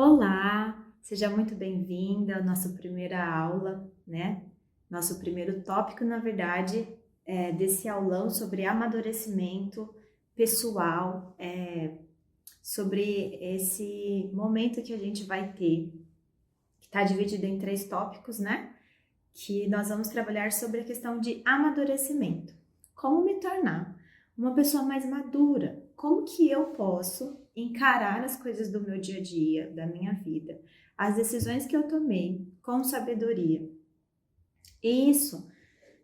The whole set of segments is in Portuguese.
Olá, seja muito bem-vinda à nossa primeira aula, né? Nosso primeiro tópico, na verdade, desse aulão sobre amadurecimento pessoal, sobre esse momento que a gente vai ter, que está dividido em 3 tópicos, né? Que nós vamos trabalhar sobre a questão de amadurecimento. Como me tornar uma pessoa mais madura? Como que eu posso encarar as coisas do meu dia a dia, da minha vida, as decisões que eu tomei com sabedoria? E isso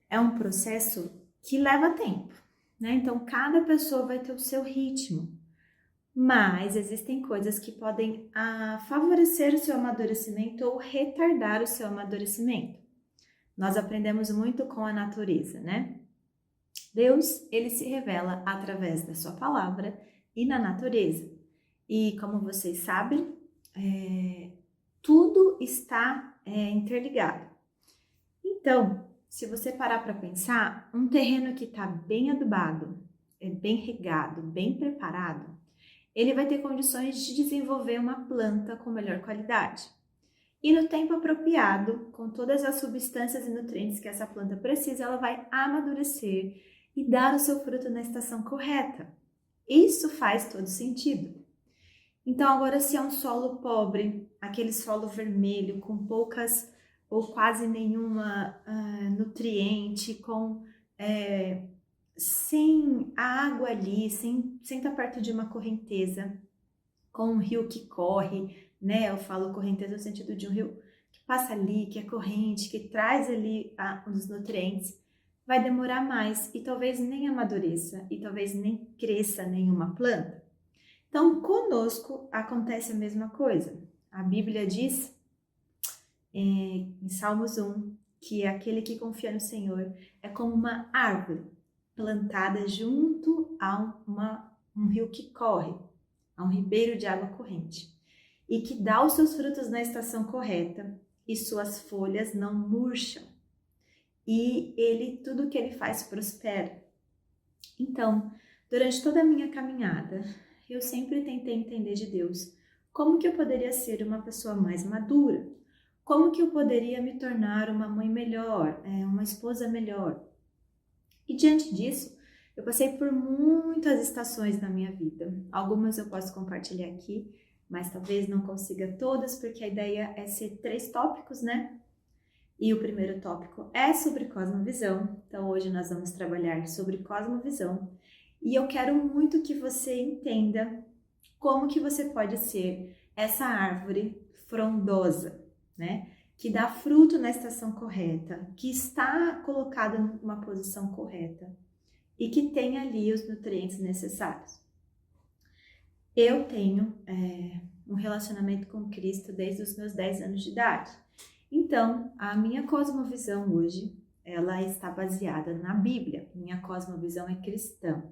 é um processo que leva tempo, né? Então, cada pessoa vai ter o seu ritmo, mas existem coisas que podem favorecer o seu amadurecimento ou retardar o seu amadurecimento. Nós aprendemos muito com a natureza, né? Deus, ele se revela através da sua palavra e na natureza. E como vocês sabem, tudo está interligado. Então, se você parar para pensar, um terreno que está bem adubado, bem regado, bem preparado, ele vai ter condições de desenvolver uma planta com melhor qualidade. E no tempo apropriado, com todas as substâncias e nutrientes que essa planta precisa, ela vai amadurecer e dar o seu fruto na estação correta. Isso faz todo sentido. Então, agora, se é um solo pobre, aquele solo vermelho, com poucas ou quase nenhuma nutriente, sem a água ali, sem estar perto de uma correnteza, com um rio que corre, né? Eu falo correnteza no sentido de um rio que passa ali, que é corrente, que traz ali os nutrientes, vai demorar mais e talvez nem amadureça e talvez nem cresça nenhuma planta. Então, conosco acontece a mesma coisa. A Bíblia diz em Salmos 1 que aquele que confia no Senhor é como uma árvore plantada junto a um rio que corre, a um ribeiro de água corrente, e que dá os seus frutos na estação correta, e suas folhas não murcham, e tudo que ele faz prospera. Então, durante toda a minha caminhada, eu sempre tentei entender de Deus como que eu poderia ser uma pessoa mais madura, como que eu poderia me tornar uma mãe melhor, uma esposa melhor. E diante disso, eu passei por muitas estações na minha vida. Algumas eu posso compartilhar aqui, mas talvez não consiga todas, porque a ideia é ser 3 tópicos, né? E o primeiro tópico é sobre cosmovisão. Então, hoje nós vamos trabalhar sobre cosmovisão. E eu quero muito que você entenda como que você pode ser essa árvore frondosa, né? Que dá fruto na estação correta, que está colocada numa posição correta e que tem ali os nutrientes necessários. Eu tenho um relacionamento com Cristo desde os meus 10 anos de idade. Então, a minha cosmovisão hoje, ela está baseada na Bíblia. Minha cosmovisão é cristã.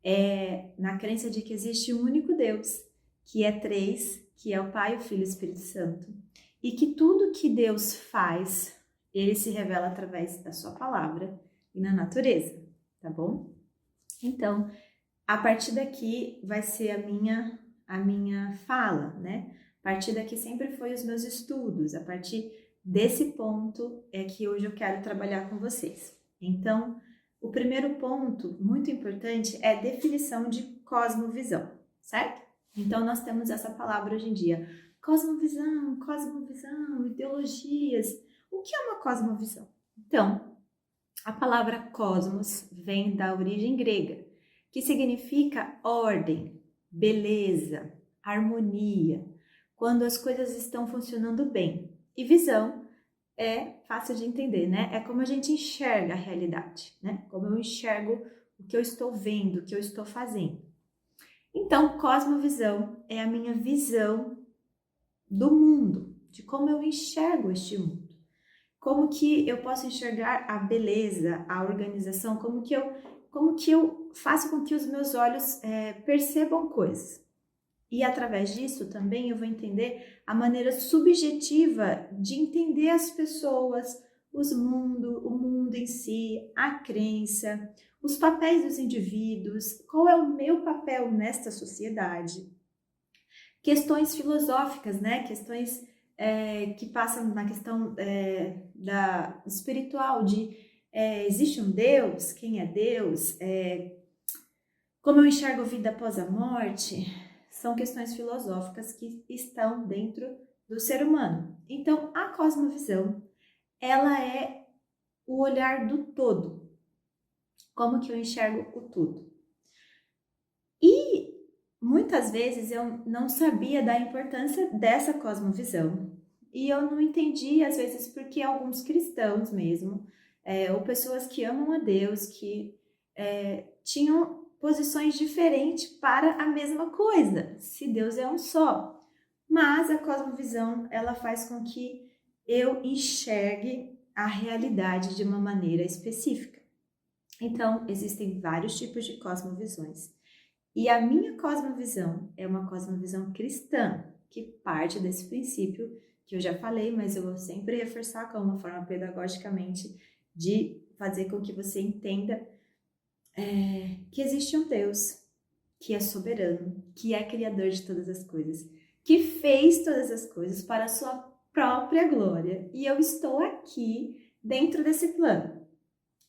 É na crença de que existe um único Deus, que é 3, que é o Pai, o Filho e o Espírito Santo. E que tudo que Deus faz, ele se revela através da sua palavra e na natureza, tá bom? Então, a partir daqui vai ser a minha fala, né? A partir daqui sempre foi os meus estudos, a partir desse ponto é que hoje eu quero trabalhar com vocês. Então, o primeiro ponto muito importante é a definição de cosmovisão, certo? Então, nós temos essa palavra hoje em dia, cosmovisão, ideologias. O que é uma cosmovisão? Então, a palavra cosmos vem da origem grega, que significa ordem, beleza, harmonia, quando as coisas estão funcionando bem. E visão é fácil de entender, né? É como a gente enxerga a realidade, né? Como eu enxergo o que eu estou vendo, o que eu estou fazendo. Então, cosmovisão é a minha visão do mundo, de como eu enxergo este mundo. Como que eu posso enxergar a beleza, a organização, como que eu faço com que os meus olhos percebam coisas. E através disso também eu vou entender a maneira subjetiva de entender as pessoas, o mundo em si, a crença, os papéis dos indivíduos, qual é o meu papel nesta sociedade. questões filosóficas, né? Questões que passam na questão da espiritual, de existe um Deus? Quem é Deus? Como eu enxergo vida após a morte? São questões filosóficas que estão dentro do ser humano. Então, a cosmovisão, ela é o olhar do todo. Como que eu enxergo o tudo? E muitas vezes eu não sabia da importância dessa cosmovisão. E eu não entendi, às vezes, porque alguns cristãos mesmo, ou pessoas que amam a Deus, que tinham posições diferentes para a mesma coisa, se Deus é um só. Mas a cosmovisão, ela faz com que eu enxergue a realidade de uma maneira específica. Então, existem vários tipos de cosmovisões. E a minha cosmovisão é uma cosmovisão cristã, que parte desse princípio que eu já falei, mas eu vou sempre reforçar como uma forma pedagogicamente de fazer com que você entenda que existe um Deus que é soberano, que é criador de todas as coisas, que fez todas as coisas para a sua própria glória. E eu estou aqui dentro desse plano.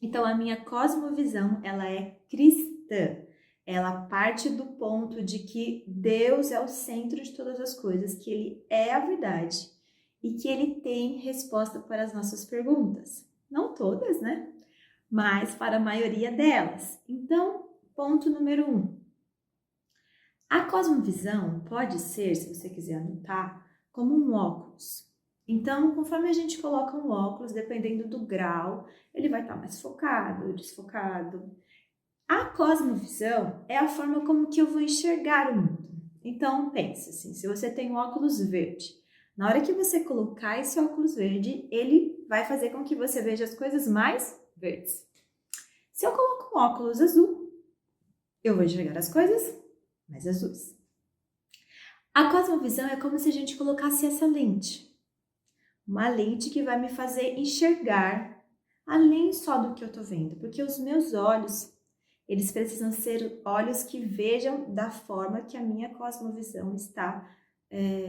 Então, a minha cosmovisão, ela é cristã. Ela parte do ponto de que Deus é o centro de todas as coisas, que Ele é a verdade e que Ele tem resposta para as nossas perguntas. Não todas, né? Mas para a maioria delas. Então, ponto número 1. A cosmovisão pode ser, se você quiser anotar, como um óculos. Então, conforme a gente coloca um óculos, dependendo do grau, ele vai estar mais focado, desfocado. A cosmovisão é a forma como que eu vou enxergar o mundo. Então, pensa assim, se você tem um óculos verde, na hora que você colocar esse óculos verde, ele vai fazer com que você veja as coisas mais verdes. Se eu coloco um óculos azul, eu vou enxergar as coisas mais azuis. A cosmovisão é como se a gente colocasse essa lente. Uma lente que vai me fazer enxergar além só do que eu tô vendo. Porque os meus olhos, eles precisam ser olhos que vejam da forma que a minha cosmovisão está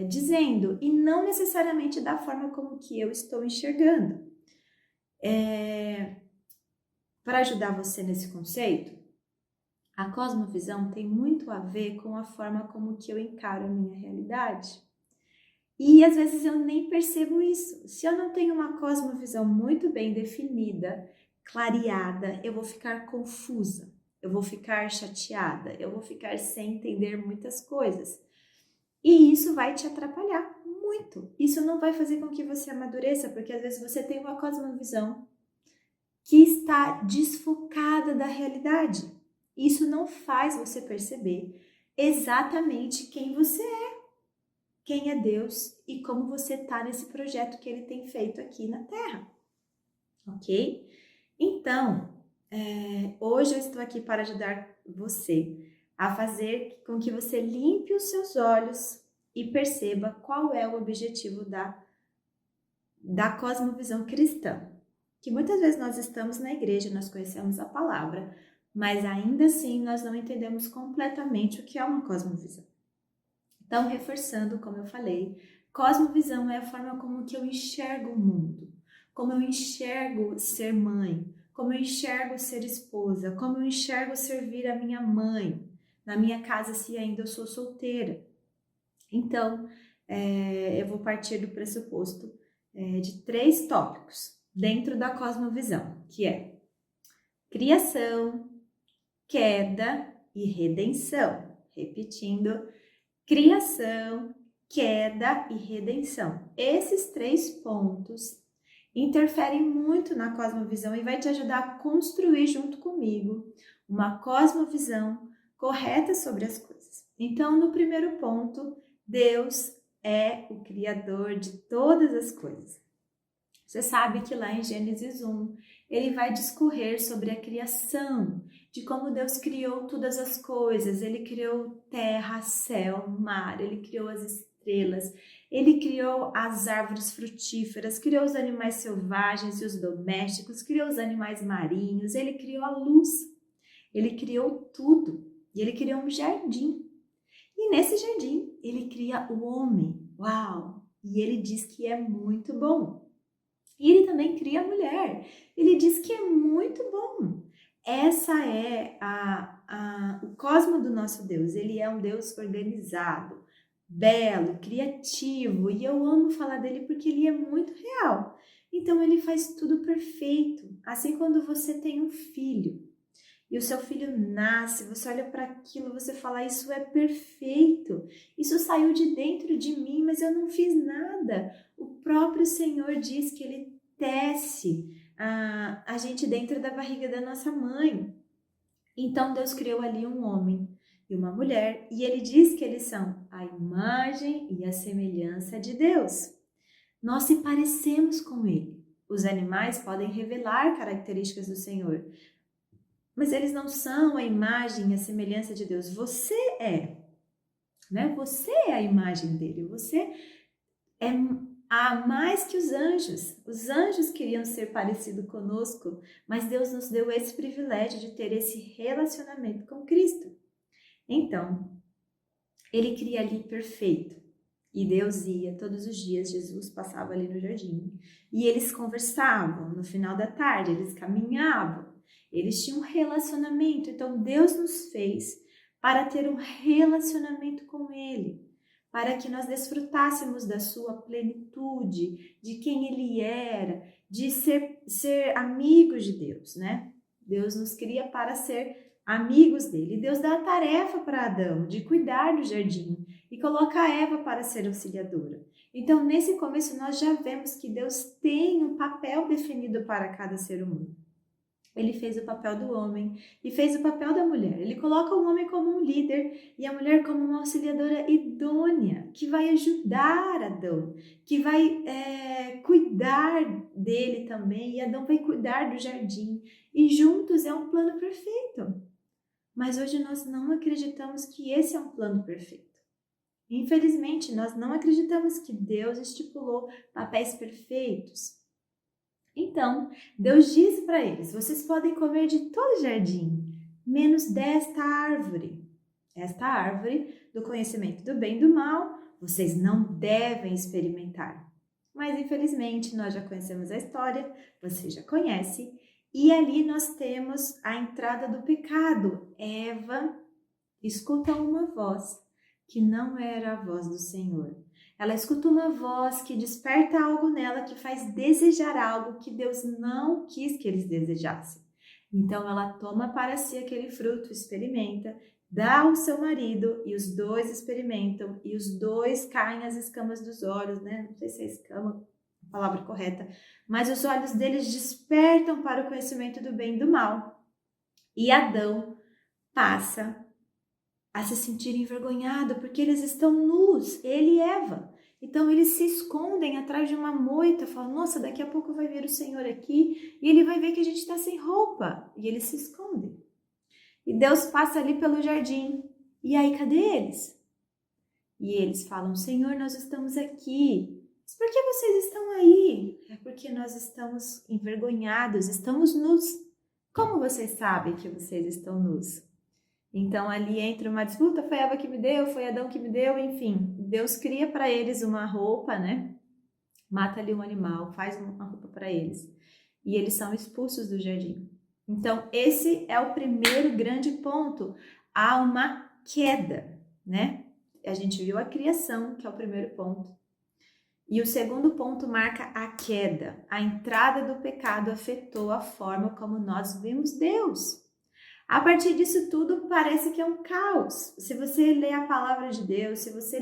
dizendo. E não necessariamente da forma como que eu estou enxergando. Para ajudar você nesse conceito, a cosmovisão tem muito a ver com a forma como que eu encaro a minha realidade. E às vezes eu nem percebo isso. Se eu não tenho uma cosmovisão muito bem definida, clareada, eu vou ficar confusa, eu vou ficar chateada, eu vou ficar sem entender muitas coisas. E isso vai te atrapalhar muito. Isso não vai fazer com que você amadureça, porque às vezes você tem uma cosmovisão que está desfocada da realidade. Isso não faz você perceber exatamente quem você é, quem é Deus e como você está nesse projeto que Ele tem feito aqui na Terra, ok? Então, hoje eu estou aqui para ajudar você a fazer com que você limpe os seus olhos e perceba qual é o objetivo da cosmovisão cristã. Que muitas vezes nós estamos na igreja, nós conhecemos a palavra, mas ainda assim nós não entendemos completamente o que é uma cosmovisão. Então, reforçando, como eu falei, cosmovisão é a forma como que eu enxergo o mundo, como eu enxergo ser mãe, como eu enxergo ser esposa, como eu enxergo servir a minha mãe, na minha casa se ainda eu sou solteira. Então, eu vou partir do pressuposto de 3 tópicos dentro da cosmovisão, que é criação, queda e redenção. Repetindo, criação, queda e redenção. Esses 3 pontos interferem muito na cosmovisão e vai te ajudar a construir junto comigo uma cosmovisão correta sobre as coisas. Então, no primeiro ponto, Deus é o Criador de todas as coisas. Você sabe que lá em Gênesis 1, ele vai discorrer sobre a criação, de como Deus criou todas as coisas. Ele criou terra, céu, mar, ele criou as estrelas, ele criou as árvores frutíferas, criou os animais selvagens e os domésticos, criou os animais marinhos, ele criou a luz, ele criou tudo e ele criou um jardim. E E nesse jardim, ele cria o homem. Uau! E ele diz que é muito bom. E ele também cria a mulher. Ele diz que é muito bom. Essa é o cosmo do nosso Deus. Ele é um Deus organizado, belo, criativo. E eu amo falar dele porque ele é muito real. Então ele faz tudo perfeito. Assim, quando você tem um filho e o seu filho nasce, você olha para aquilo, você fala, isso é perfeito. Isso saiu de dentro de mim, mas eu não fiz nada. O próprio Senhor diz que ele tece a gente dentro da barriga da nossa mãe. Então Deus criou ali um homem e uma mulher, e ele diz que eles são a imagem e a semelhança de Deus. Nós se parecemos com ele. Os animais podem revelar características do Senhor, mas eles não são a imagem e a semelhança de Deus. Você é, né? Você é a imagem dele. Você é mais que os anjos. Os anjos queriam ser parecidos conosco, mas Deus nos deu esse privilégio de ter esse relacionamento com Cristo. Então, ele cria ali perfeito. E Deus ia todos os dias, Jesus passava ali no jardim. E eles conversavam no final da tarde, eles caminhavam. Eles tinham um relacionamento. Então, Deus nos fez para ter um relacionamento com Ele, para que nós desfrutássemos da sua plenitude, de quem Ele era, de ser amigos de Deus, né? Deus nos cria para ser amigos dele. E Deus dá a tarefa para Adão de cuidar do jardim e coloca a Eva para ser auxiliadora. Então, nesse começo, nós já vemos que Deus tem um papel definido para cada ser humano. Ele fez o papel do homem e fez o papel da mulher. Ele coloca o homem como um líder e a mulher como uma auxiliadora idônea, que vai ajudar Adão, que vai cuidar dele também, e Adão vai cuidar do jardim. E juntos é um plano perfeito. Mas hoje nós não acreditamos que esse é um plano perfeito. Infelizmente, nós não acreditamos que Deus estipulou papéis perfeitos. Então, Deus disse para eles, vocês podem comer de todo o jardim, menos desta árvore. Esta árvore do conhecimento do bem e do mal, vocês não devem experimentar. Mas, infelizmente, nós já conhecemos a história, você já conhece, e ali nós temos a entrada do pecado. Eva escuta uma voz que não era a voz do Senhor. Ela escuta uma voz que desperta algo nela, que faz desejar algo que Deus não quis que eles desejassem. Então ela toma para si aquele fruto, experimenta, dá ao seu marido e os dois experimentam e os dois caem as escamas dos olhos, né? Não sei se é escama a palavra correta, mas os olhos deles despertam para o conhecimento do bem e do mal. E Adão passa a se sentir envergonhado porque eles estão nus, ele e Eva. Então eles se escondem atrás de uma moita, falam, nossa, daqui a pouco vai vir o Senhor aqui e ele vai ver que a gente está sem roupa. E eles se escondem. E Deus passa ali pelo jardim. E aí, cadê eles? E eles falam, Senhor, nós estamos aqui. Mas por que vocês estão aí? É porque nós estamos envergonhados, estamos nus. Como vocês sabem que vocês estão nus? Então ali entra uma disputa, foi Eva que me deu, foi Adão que me deu, enfim. Deus cria para eles uma roupa, né? Mata ali um animal, faz uma roupa para eles. E eles são expulsos do jardim. Então esse é o primeiro grande ponto. Há uma queda, né? A gente viu a criação, que é o primeiro ponto. E o segundo ponto marca a queda. A entrada do pecado afetou a forma como nós vimos Deus. A partir disso tudo parece que é um caos. Se você lê a palavra de Deus, se você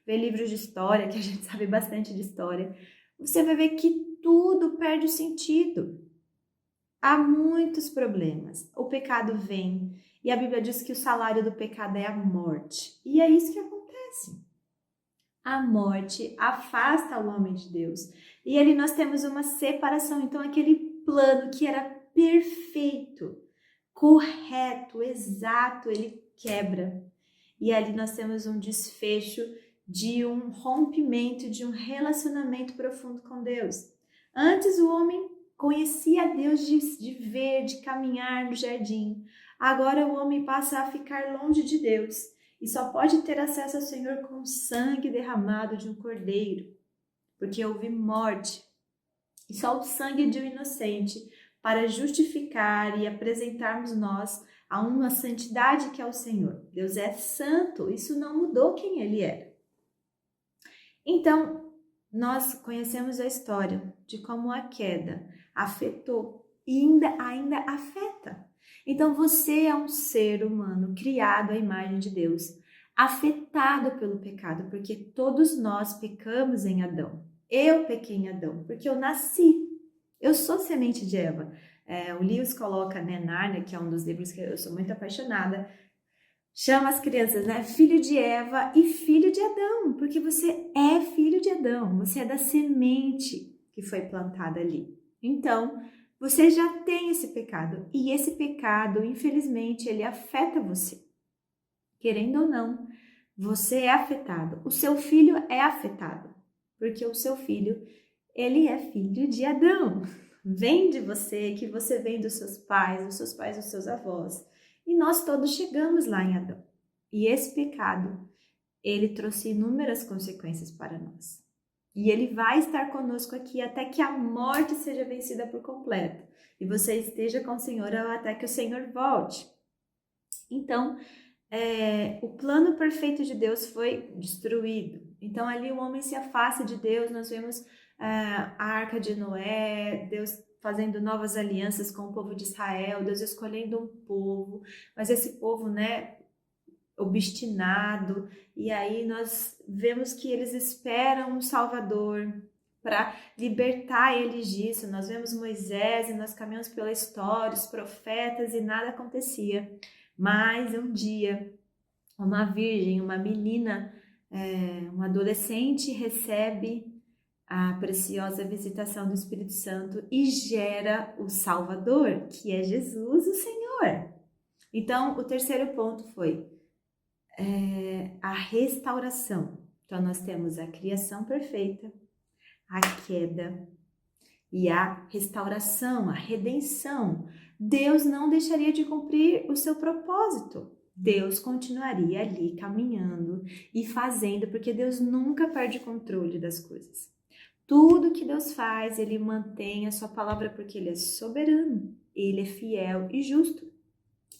vê livros de história, que a gente sabe bastante de história, você vai ver que tudo perde o sentido. Há muitos problemas. O pecado vem e a Bíblia diz que o salário do pecado é a morte. E é isso que acontece. A morte afasta o homem de Deus. E ali nós temos uma separação. Então aquele plano que era perfeito, correto, exato, ele quebra. E ali nós temos um desfecho de um rompimento, de um relacionamento profundo com Deus. Antes o homem conhecia Deus de ver, de caminhar no jardim. Agora o homem passa a ficar longe de Deus. e só pode ter acesso ao Senhor com o sangue derramado de um cordeiro, porque houve morte, e só o sangue de um inocente para justificar e apresentarmos nós a uma santidade que é o Senhor. Deus é santo, isso não mudou quem ele era. Então, nós conhecemos a história de como a queda afetou e ainda afeta. Então, você é um ser humano criado à imagem de Deus, afetado pelo pecado, porque todos nós pecamos em Adão. Eu pequei em Adão, porque eu nasci. Eu sou semente de Eva. O Lewis coloca, Nárnia, que é um dos livros que eu sou muito apaixonada, chama as crianças, filho de Eva e filho de Adão, porque você é filho de Adão, você é da semente que foi plantada ali. Então, você já tem esse pecado, e esse pecado, infelizmente, ele afeta você. Querendo ou não, você é afetado, o seu filho é afetado, porque o seu filho, ele é filho de Adão. Vem de você, que você vem dos seus pais, dos seus avós. E nós todos chegamos lá em Adão. E esse pecado, ele trouxe inúmeras consequências para nós. E ele vai estar conosco aqui até que a morte seja vencida por completo. E você esteja com o Senhor até que o Senhor volte. Então, o plano perfeito de Deus foi destruído. Então, ali o homem se afasta de Deus. Nós vemos a Arca de Noé, Deus fazendo novas alianças com o povo de Israel, Deus escolhendo um povo, mas esse povo, obstinado, e aí nós vemos que eles esperam um Salvador para libertar eles disso. Nós vemos Moisés e nós caminhamos pela história, os profetas, e nada acontecia. Mas um dia, uma virgem, uma menina, uma adolescente recebe a preciosa visitação do Espírito Santo e gera o Salvador, que é Jesus, o Senhor. Então, o terceiro ponto foi a restauração. Então, nós temos a criação perfeita, a queda e a restauração, a redenção. Deus não deixaria de cumprir o seu propósito. Deus continuaria ali caminhando e fazendo, porque Deus nunca perde o controle das coisas. Tudo que Deus faz, Ele mantém a sua palavra, porque Ele é soberano, Ele é fiel e justo.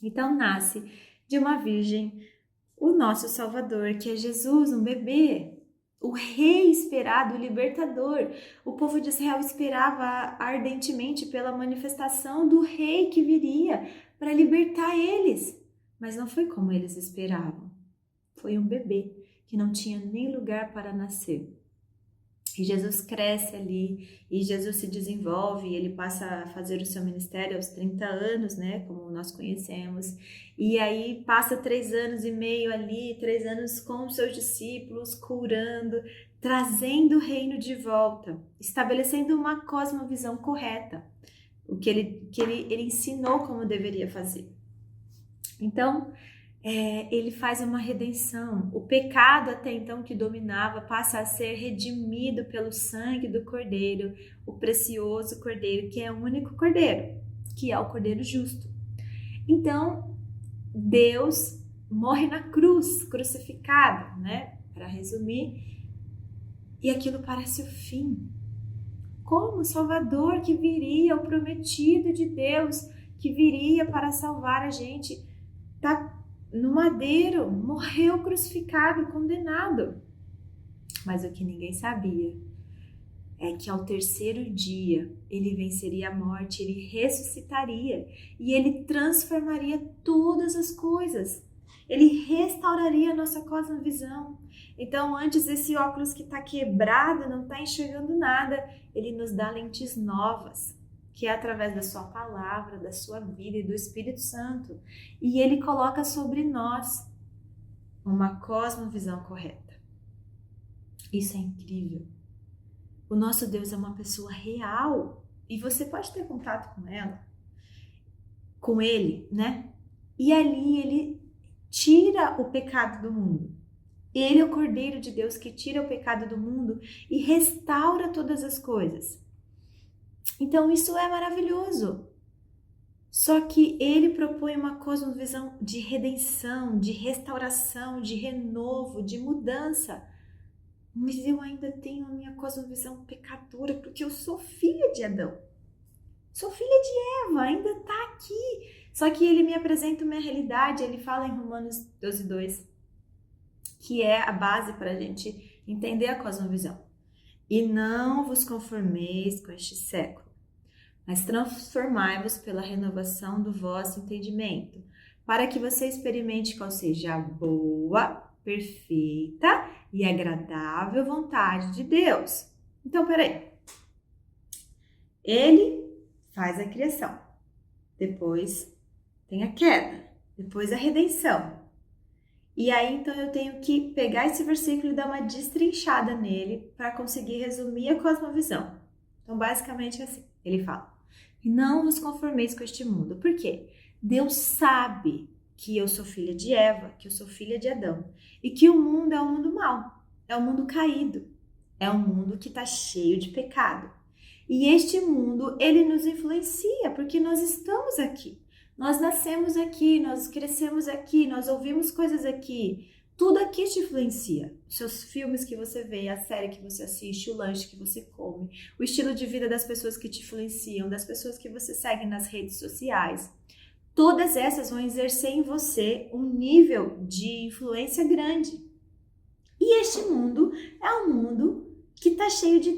Então nasce de uma virgem o nosso Salvador, que é Jesus, um bebê, o rei esperado, o libertador. O povo de Israel esperava ardentemente pela manifestação do rei que viria para libertar eles, mas não foi como eles esperavam. Foi um bebê que não tinha nem lugar para nascer. E Jesus cresce ali, e Jesus se desenvolve, ele passa a fazer o seu ministério aos 30 anos, como nós conhecemos. E aí passa 3 anos e meio ali, 3 anos com os seus discípulos, curando, trazendo o reino de volta, estabelecendo uma cosmovisão correta, o que ele ensinou como deveria fazer. Então, ele faz uma redenção. O pecado até então que dominava passa a ser redimido pelo sangue do Cordeiro, o precioso Cordeiro, que é o único Cordeiro, que é o Cordeiro justo. Então, Deus morre na cruz, crucificado, para resumir, e aquilo parece o fim. Como o Salvador que viria, o prometido de Deus, que viria para salvar a gente, está no madeiro, morreu crucificado, condenado. Mas o que ninguém sabia é que ao terceiro dia ele venceria a morte, ele ressuscitaria e ele transformaria todas as coisas. Ele restauraria a nossa cosmovisão. Então, antes esse óculos que está quebrado, não está enxergando nada, ele nos dá lentes novas, que é através da sua palavra, da sua vida e do Espírito Santo. E ele coloca sobre nós uma cosmovisão correta. Isso é incrível. O nosso Deus é uma pessoa real e você pode ter contato com ele, E ali ele tira o pecado do mundo. Ele é o Cordeiro de Deus que tira o pecado do mundo e restaura todas as coisas. Então isso é maravilhoso. Só que ele propõe uma cosmovisão de redenção, de restauração, de renovo, de mudança. Mas eu ainda tenho a minha cosmovisão pecadora, porque eu sou filha de Adão. Sou filha de Eva, ainda está aqui. Só que ele me apresenta uma realidade, ele fala em Romanos 12:2, que é a base para a gente entender a cosmovisão. E não vos conformeis com este século, mas transformai-vos pela renovação do vosso entendimento, para que você experimente qual seja a boa, perfeita e agradável vontade de Deus. Então, peraí. Ele faz a criação, depois tem a queda, depois a redenção. E aí, então, eu tenho que pegar esse versículo e dar uma destrinchada nele para conseguir resumir a cosmovisão. Então, basicamente é assim, ele fala: e não vos conformeis com este mundo. Por quê? Deus sabe que eu sou filha de Eva, que eu sou filha de Adão, e que o mundo é um mundo mau, é um mundo caído, é um mundo que está cheio de pecado. E este mundo, ele nos influencia, porque nós estamos aqui. Nós nascemos aqui, nós crescemos aqui, nós ouvimos coisas aqui. Tudo aqui te influencia. Os seus filmes que você vê, a série que você assiste, o lanche que você come, o estilo de vida das pessoas que te influenciam, das pessoas que você segue nas redes sociais. Todas essas vão exercer em você um nível de influência grande. E este mundo é um mundo que está cheio de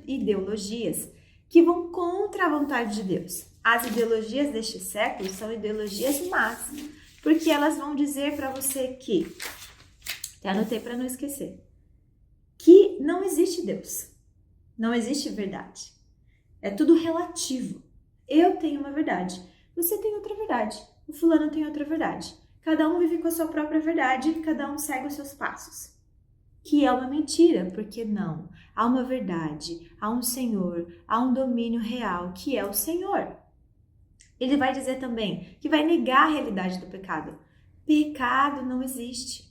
ideologias que vão contra a vontade de Deus. As ideologias deste século são ideologias más, porque elas vão dizer para você que, até anotei para não esquecer, que não existe Deus, não existe verdade, é tudo relativo. Eu tenho uma verdade, você tem outra verdade, o fulano tem outra verdade. Cada um vive com a sua própria verdade, cada um segue os seus passos. Que é uma mentira, porque não. Há uma verdade, há um Senhor, há um domínio real, que é o Senhor. Ele vai dizer também que vai negar a realidade do pecado. Pecado não existe.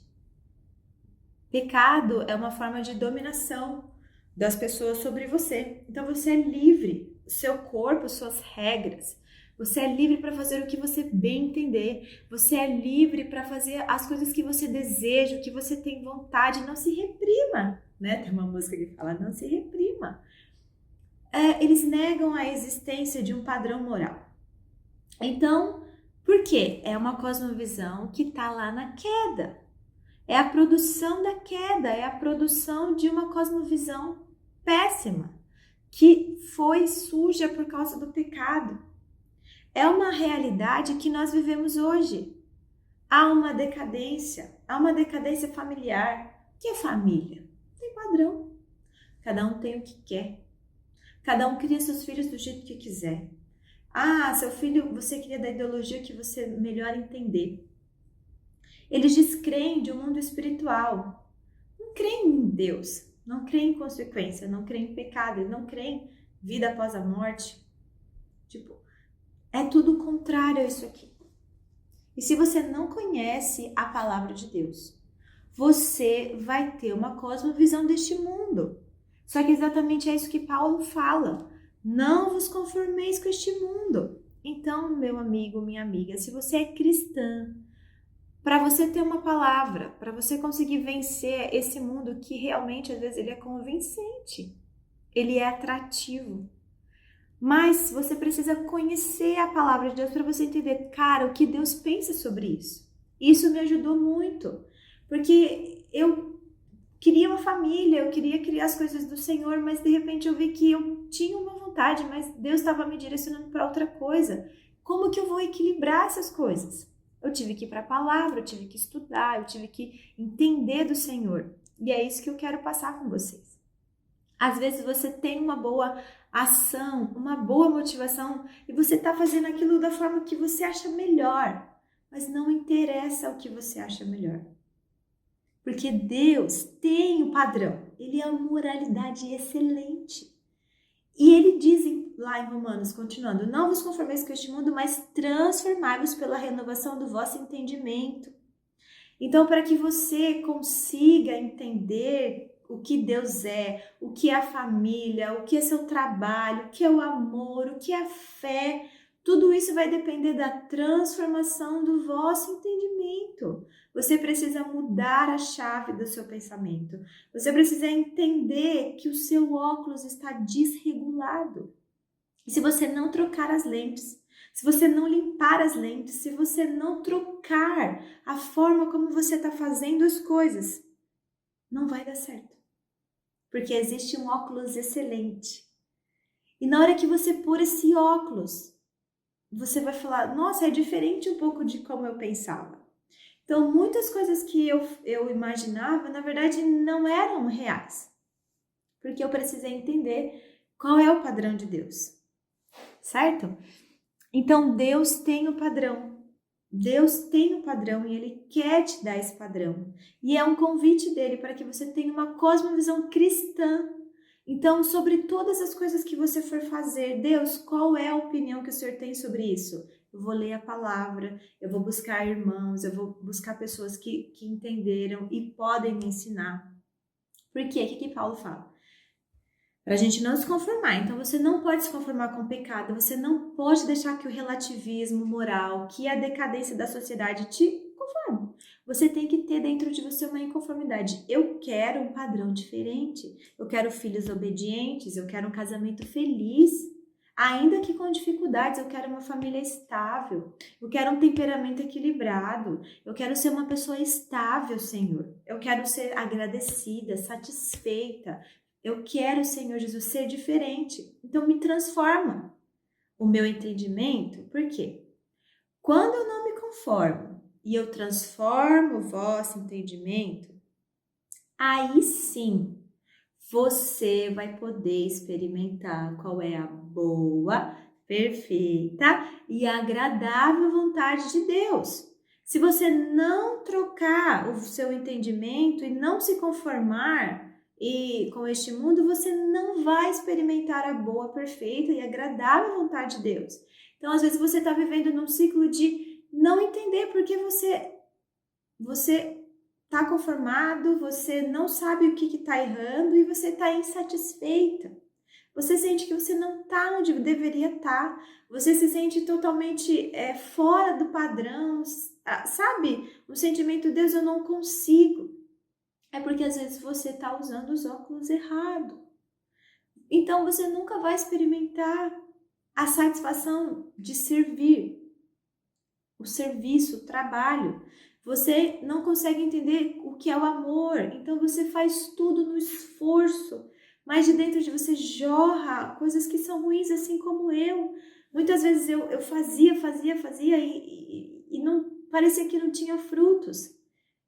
Pecado é uma forma de dominação das pessoas sobre você. Então você é livre, o seu corpo, suas regras. Você é livre para fazer o que você bem entender. Você é livre para fazer as coisas que você deseja, o que você tem vontade. Não se reprima, né? Tem uma música que fala, não se reprima. Eles negam a existência de um padrão moral. Então, por quê? É uma cosmovisão que está lá na queda. É a produção da queda, é a produção de uma cosmovisão péssima, que foi suja por causa do pecado. É uma realidade que nós vivemos hoje. Há uma decadência familiar. O que é família? Tem padrão. Cada um tem o que quer. Cada um cria seus filhos do jeito que quiser. Ah, seu filho, você cria da ideologia que você melhor entender. Eles descreem de um mundo espiritual. Não creem em Deus, não creem em consequência, não creem em pecado, não creem em vida após a morte. É tudo o contrário a isso aqui. E se você não conhece a palavra de Deus, você vai ter uma cosmovisão deste mundo. Só que exatamente é isso que Paulo fala. Não vos conformeis com este mundo. Então, meu amigo, minha amiga, se você é cristã, para você ter uma palavra, para você conseguir vencer esse mundo que realmente às vezes ele é convincente, ele é atrativo. Mas você precisa conhecer a palavra de Deus para você entender, cara, o que Deus pensa sobre isso. Isso me ajudou muito, porque eu queria uma família, eu queria criar as coisas do Senhor, mas de repente eu vi que eu tinha uma vontade, mas Deus estava me direcionando para outra coisa. Como que eu vou equilibrar essas coisas? Eu tive que ir para a palavra, eu tive que estudar, eu tive que entender do Senhor. E é isso que eu quero passar com vocês. Às vezes você tem uma boa ação, uma boa motivação e você está fazendo aquilo da forma que você acha melhor, mas não interessa o que você acha melhor. Porque Deus tem o padrão, Ele é uma moralidade excelente. E Ele diz lá em Romanos, continuando, não vos conformeis com este mundo, mas transformai-vos pela renovação do vosso entendimento. Então, para que você consiga entender o que Deus é, o que é a família, o que é seu trabalho, o que é o amor, o que é a fé, tudo isso vai depender da transformação do vosso entendimento. Você precisa mudar a chave do seu pensamento. Você precisa entender que o seu óculos está desregulado. E se você não trocar as lentes, se você não limpar as lentes, se você não trocar a forma como você está fazendo as coisas, não vai dar certo. Porque existe um óculos excelente. E na hora que você pôr esse óculos, você vai falar, nossa, é diferente um pouco de como eu pensava. Então, muitas coisas que eu imaginava, na verdade, não eram reais. Porque eu precisei entender qual é o padrão de Deus. Certo? Então, Deus tem o padrão. Deus tem um padrão e Ele quer te dar esse padrão. E é um convite dele para que você tenha uma cosmovisão cristã. Então, sobre todas as coisas que você for fazer, Deus, qual é a opinião que o Senhor tem sobre isso? Eu vou ler a palavra, eu vou buscar irmãos, eu vou buscar pessoas que entenderam e podem me ensinar. Por quê? O que Paulo fala? Para a gente não se conformar. Então, você não pode se conformar com o pecado, você não pode deixar que o relativismo moral, que a decadência da sociedade te conforme. Você tem que ter dentro de você uma inconformidade. Eu quero um padrão diferente, eu quero filhos obedientes, eu quero um casamento feliz, ainda que com dificuldades, eu quero uma família estável, eu quero um temperamento equilibrado, eu quero ser uma pessoa estável, Senhor. Eu quero ser agradecida, satisfeita. Eu quero, Senhor Jesus, ser diferente. Então, me transforma o meu entendimento. Por quê? Quando eu não me conformo e eu transformo o vosso entendimento, aí sim você vai poder experimentar qual é a boa, perfeita e agradável vontade de Deus. Se você não trocar o seu entendimento e não se conformar com este mundo, você não vai experimentar a boa, perfeita e agradável vontade de Deus. Então, às vezes, você está vivendo num ciclo de não entender porque você está conformado, você não sabe o que está errando e você está insatisfeita. Você sente que você não está onde deveria estar. Você se sente totalmente fora do padrão, sabe? O sentimento, Deus, eu não consigo. É porque às vezes você está usando os óculos errados. Então você nunca vai experimentar a satisfação de servir, o serviço, o trabalho. Você não consegue entender o que é o amor, então você faz tudo no esforço, mas de dentro de você jorra coisas que são ruins, assim como eu. Muitas vezes eu fazia e não parecia que não tinha frutos.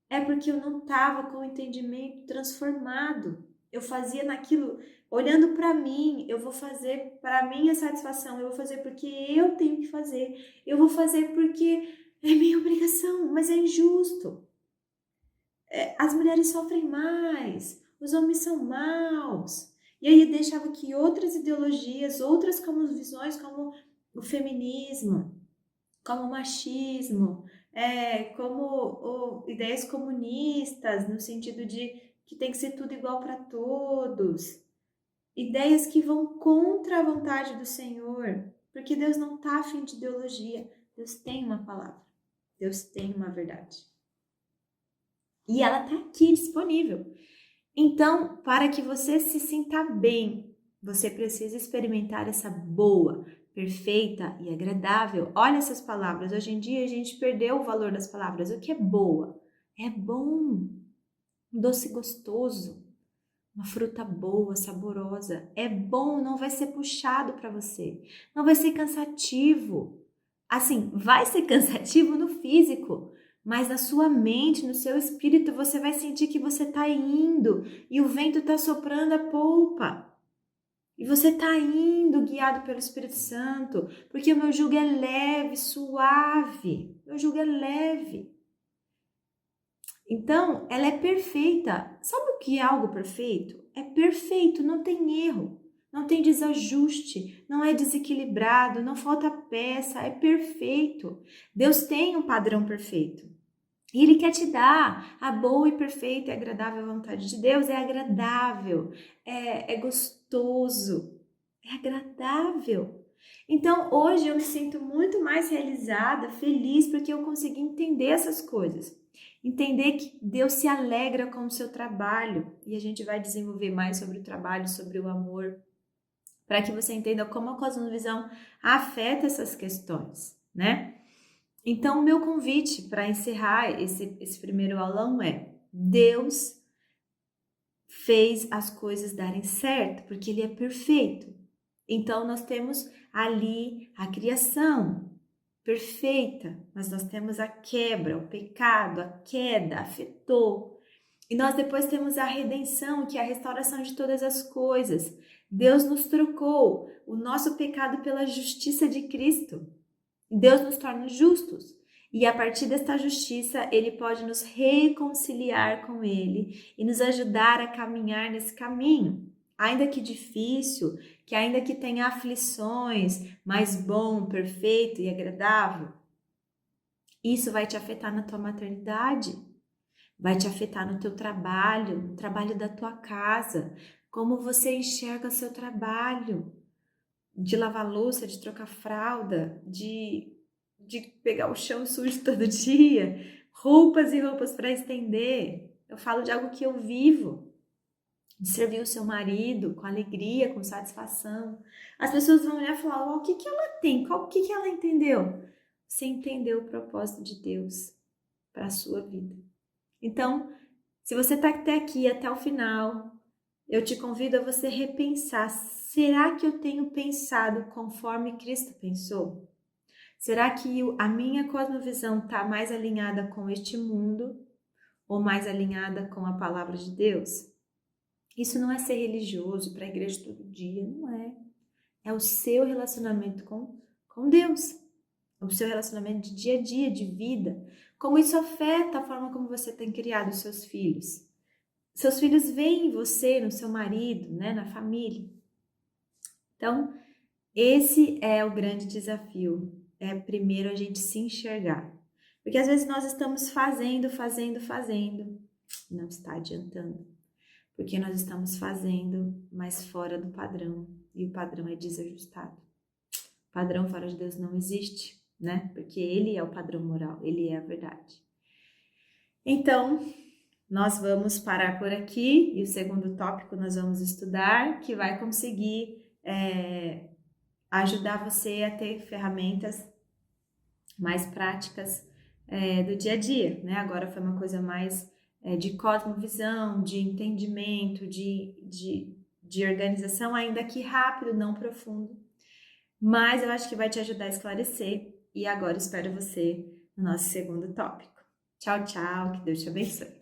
É porque eu não estava com o entendimento transformado. Eu fazia naquilo, olhando para mim, eu vou fazer para minha satisfação, eu vou fazer porque eu tenho que fazer, eu vou fazer porque é minha obrigação, mas é injusto. As mulheres sofrem mais, os homens são maus. E aí deixava que outras ideologias, outras como visões, como o feminismo, como o machismo, como ideias comunistas, no sentido de que tem que ser tudo igual para todos. Ideias que vão contra a vontade do Senhor, porque Deus não está afim de ideologia. Deus tem uma palavra, Deus tem uma verdade. E ela está aqui disponível. Então, para que você se sinta bem, você precisa experimentar essa boa, perfeita e agradável. Olha essas palavras. Hoje em dia a gente perdeu o valor das palavras. O que é boa? É bom, um doce gostoso, uma fruta boa, saborosa. É bom, não vai ser puxado para você. Não vai ser cansativo. Assim, vai ser cansativo no físico, mas na sua mente, no seu espírito, você vai sentir que você está indo e o vento está soprando a polpa. E você está indo guiado pelo Espírito Santo, porque o meu jugo é leve, suave. Meu jugo é leve. Então, ela é perfeita. Sabe o que é algo perfeito? É perfeito, não tem erro, não tem desajuste, não é desequilibrado, não falta peça, é perfeito. Deus tem um padrão perfeito. E Ele quer te dar a boa e perfeita e agradável vontade de Deus. É agradável, é gostoso, é agradável. Então, hoje eu me sinto muito mais realizada, feliz, porque eu consegui entender essas coisas. Entender que Deus se alegra com o seu trabalho. E a gente vai desenvolver mais sobre o trabalho, sobre o amor, para que você entenda como a cosmovisão afeta essas questões, né? Então, o meu convite para encerrar esse primeiro aulão é: Deus fez as coisas darem certo, porque Ele é perfeito. Então, nós temos ali a criação perfeita, mas nós temos a quebra, o pecado, a queda afetou. E nós depois temos a redenção, que é a restauração de todas as coisas. Deus nos trocou o nosso pecado pela justiça de Cristo. Deus nos torna justos. E a partir desta justiça, Ele pode nos reconciliar com Ele e nos ajudar a caminhar nesse caminho. Ainda que difícil, que ainda que tenha aflições, mas bom, perfeito e agradável, isso vai te afetar na tua maternidade, vai te afetar no teu trabalho, no trabalho da tua casa, como você enxerga seu trabalho, de lavar louça, de trocar fralda, de pegar o chão sujo todo dia, roupas e roupas para estender. Eu falo de algo que eu vivo, de servir o seu marido com alegria, com satisfação. As pessoas vão olhar e falar: oh, o que que ela tem? O que que ela entendeu? Você entendeu o propósito de Deus para a sua vida. Então, se você está até aqui, até o final, eu te convido a você repensar: será que eu tenho pensado conforme Cristo pensou? Será que a minha cosmovisão está mais alinhada com este mundo ou mais alinhada com a palavra de Deus? Isso não é ser religioso para a igreja todo dia, não é. É o seu relacionamento com Deus, é o seu relacionamento de dia a dia, de vida. Como isso afeta a forma como você tem criado os seus filhos. Seus filhos veem você, no seu marido, né, na família. Então, esse é o grande desafio. É primeiro a gente se enxergar. Porque às vezes nós estamos fazendo, não está adiantando. Porque nós estamos fazendo, mas fora do padrão. E o padrão é desajustado. O padrão fora de Deus não existe, né? Porque Ele é o padrão moral, Ele é a verdade. Então, nós vamos parar por aqui. E o segundo tópico nós vamos estudar, que vai conseguir ajudar você a ter ferramentas mais práticas do dia a dia, né? Agora foi uma coisa mais de cosmovisão, de entendimento, de organização, ainda que rápido, não profundo, mas eu acho que vai te ajudar a esclarecer. E agora espero você no nosso segundo tópico. Tchau, tchau, que Deus te abençoe.